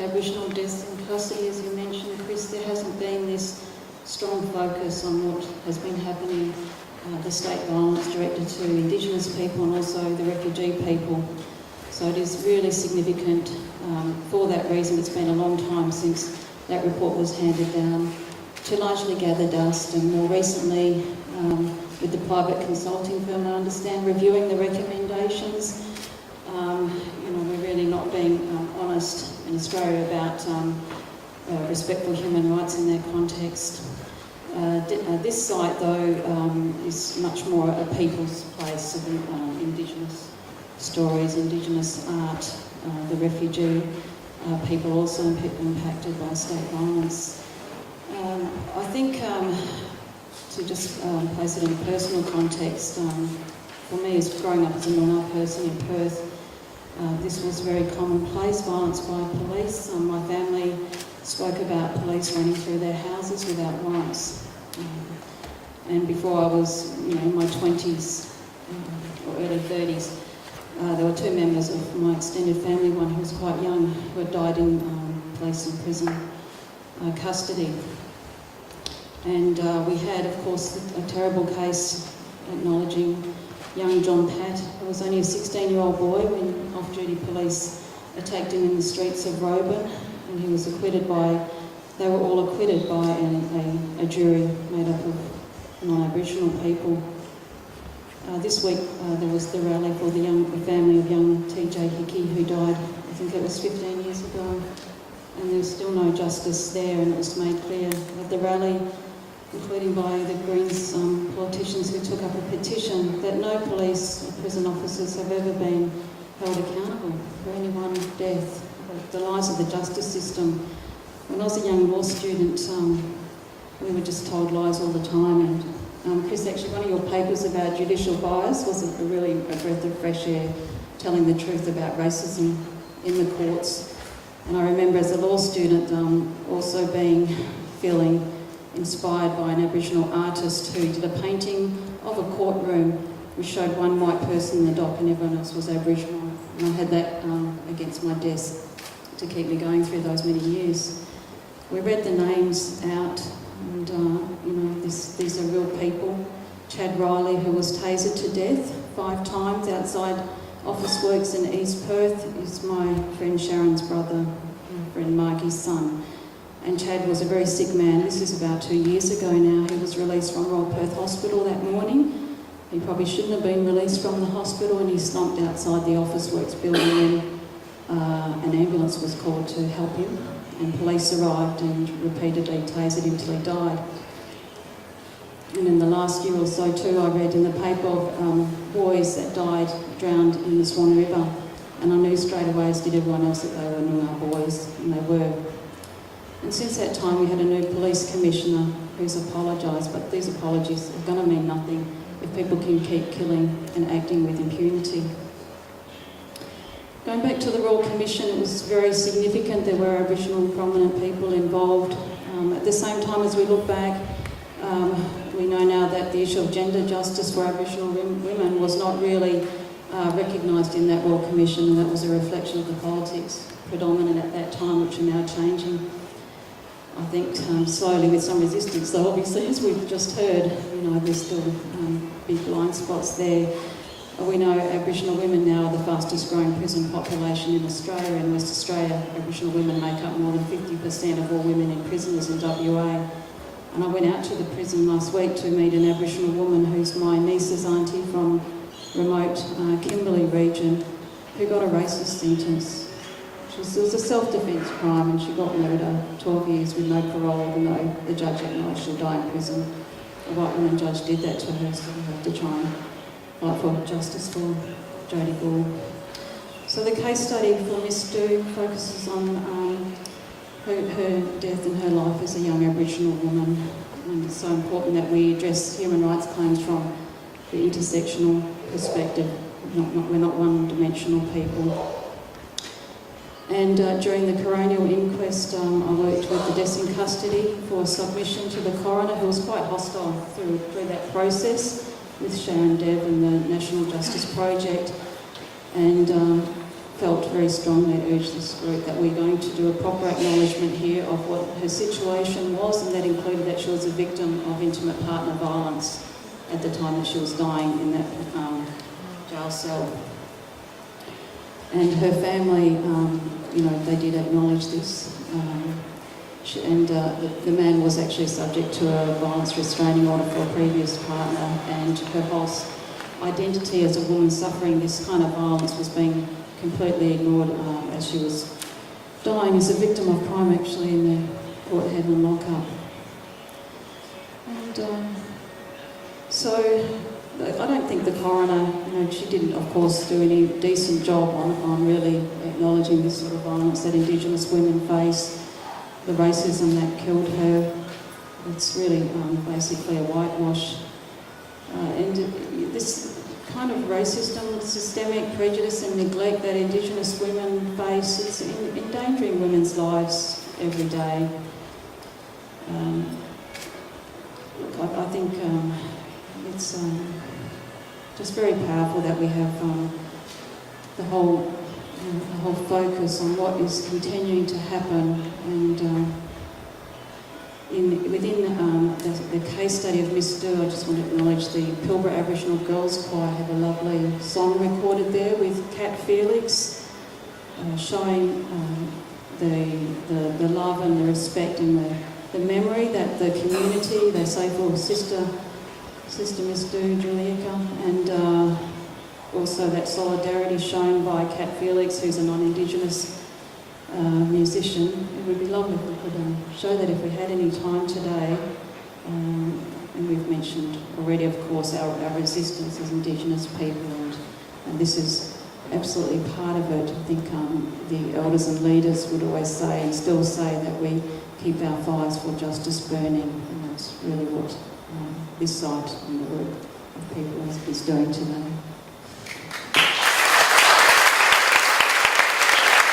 Aboriginal deaths in custody, as you mentioned, Chris, there hasn't been this strong focus on what has been happening, the state violence directed to Indigenous people and also the refugee people. So it is really significant for that reason. It's been a long time since that report was handed down to largely gather dust, and more recently with the private consulting firm, I understand, reviewing the recommendations. We're really not being honest in Australia about respect for human rights in that context. This site, though, is much more a people's place of Indigenous stories, Indigenous art, the refugee people also impacted by state violence. I think to just place it in a personal context, for me as growing up as a Noongar person in Perth, this was very commonplace, violence by police. My family spoke about police running through their houses without warrants. And before I was in my 20s or early 30s, there were two members of my extended family, one who was quite young, who had died in police and prison custody. And we had, of course, a terrible case acknowledging young John Pat, who was only a 16-year-old boy when off-duty police attacked him in the streets of Roban, and he was acquitted by, they were all acquitted by a jury made up of non-Aboriginal people. This week there was the rally for the family of young TJ Hickey, who died, I think it was 15 years ago, and there was still no justice there, and it was made clear at the rally, including by the Greens politicians who took up a petition, that no police or prison officers have ever been held accountable for any one death. The lies of the justice system. When I was a young law student, we were just told lies all the time, and Chris, actually one of your papers about judicial bias was really a breath of fresh air, telling the truth about racism in the courts. And I remember as a law student also feeling inspired by an Aboriginal artist who did a painting of a courtroom which showed one white person in the dock and everyone else was Aboriginal. And I had that against my desk to keep me going through those many years. We read the names out, and these are real people. Chad Riley, who was tasered to death 5 times outside Office Works in East Perth, is my friend Sharon's brother, my friend Margie's son. And Chad was a very sick man. This is about 2 years ago now. He was released from Royal Perth Hospital that morning. He probably shouldn't have been released from the hospital, and he slumped outside the Office Works building, and an ambulance was called to help him, and police arrived and repeatedly tasered him till he died. And in the last year or so too, I read in the paper of boys that died drowned in the Swan River, and I knew straight away, as did everyone else, that they were Noongar boys, and they were. And since that time we had a new police commissioner who's apologised, but these apologies are going to mean nothing if people can keep killing and acting with impunity. Going back to the Royal Commission, it was very significant. There were Aboriginal prominent people involved. At the same time, as we look back, we know now that the issue of gender justice for Aboriginal women was not really recognised in that Royal Commission, and that was a reflection of the politics predominant at that time, which are now changing. I think slowly with some resistance, though obviously, as we've just heard, there's still big blind spots there. We know Aboriginal women now are the fastest growing prison population in Australia. In West Australia, Aboriginal women make up more than 50% of all women in prisons in WA. And I went out to the prison last week to meet an Aboriginal woman who's my niece's auntie from remote Kimberley region, who got a racist sentence. It was a self-defence crime, and she got murder, 12 years with no parole, even though the judge acknowledged she'll die in prison. A white woman judge did that to her, so we have to try and fight for justice for Jodie Gore. So the case study for Ms Dhu focuses on her death and her life as a young Aboriginal woman. And it's so important that we address human rights claims from the intersectional perspective. We're not one-dimensional people. And during the coronial inquest, I worked with the deaths in custody for submission to the coroner, who was quite hostile through that process with Sharon Dev and the National Justice Project. And felt very strongly and urged this group that we're going to do a proper acknowledgement here of what her situation was, and that included that she was a victim of intimate partner violence at the time that she was dying in that jail cell. And her family, you know, they did acknowledge this. The man was actually subject to a violence restraining order for a previous partner, and her whole identity as a woman suffering this kind of violence was being completely ignored as she was dying as a victim of crime, actually, in the Port Hedland lockup. And so I don't think the coroner, you know, she didn't, of course, do any decent job on really acknowledging this sort of violence that Indigenous women face, the racism that killed her. It's really basically a whitewash. And this kind of racism, systemic prejudice and neglect that Indigenous women face, it's endangering women's lives every day. Look, I think it's just very powerful that we have the whole focus on what is continuing to happen, and within the case study of Ms Dhu, I just want to acknowledge the Pilbara Aboriginal Girls Choir have a lovely song recorded there with Cat Felix, showing the love and the respect and the memory that the community, they say for Sister Ms Dhu, Julieka, and also that solidarity shown by Cat Felix, who's a non-Indigenous musician. It would be lovely if we could show that if we had any time today. And we've mentioned already, of course, our resistance as Indigenous people, and this is absolutely part of it. I think the elders and leaders would always say, and still say, that we keep our fires for justice burning, and that's really what this site and the work of people is doing today.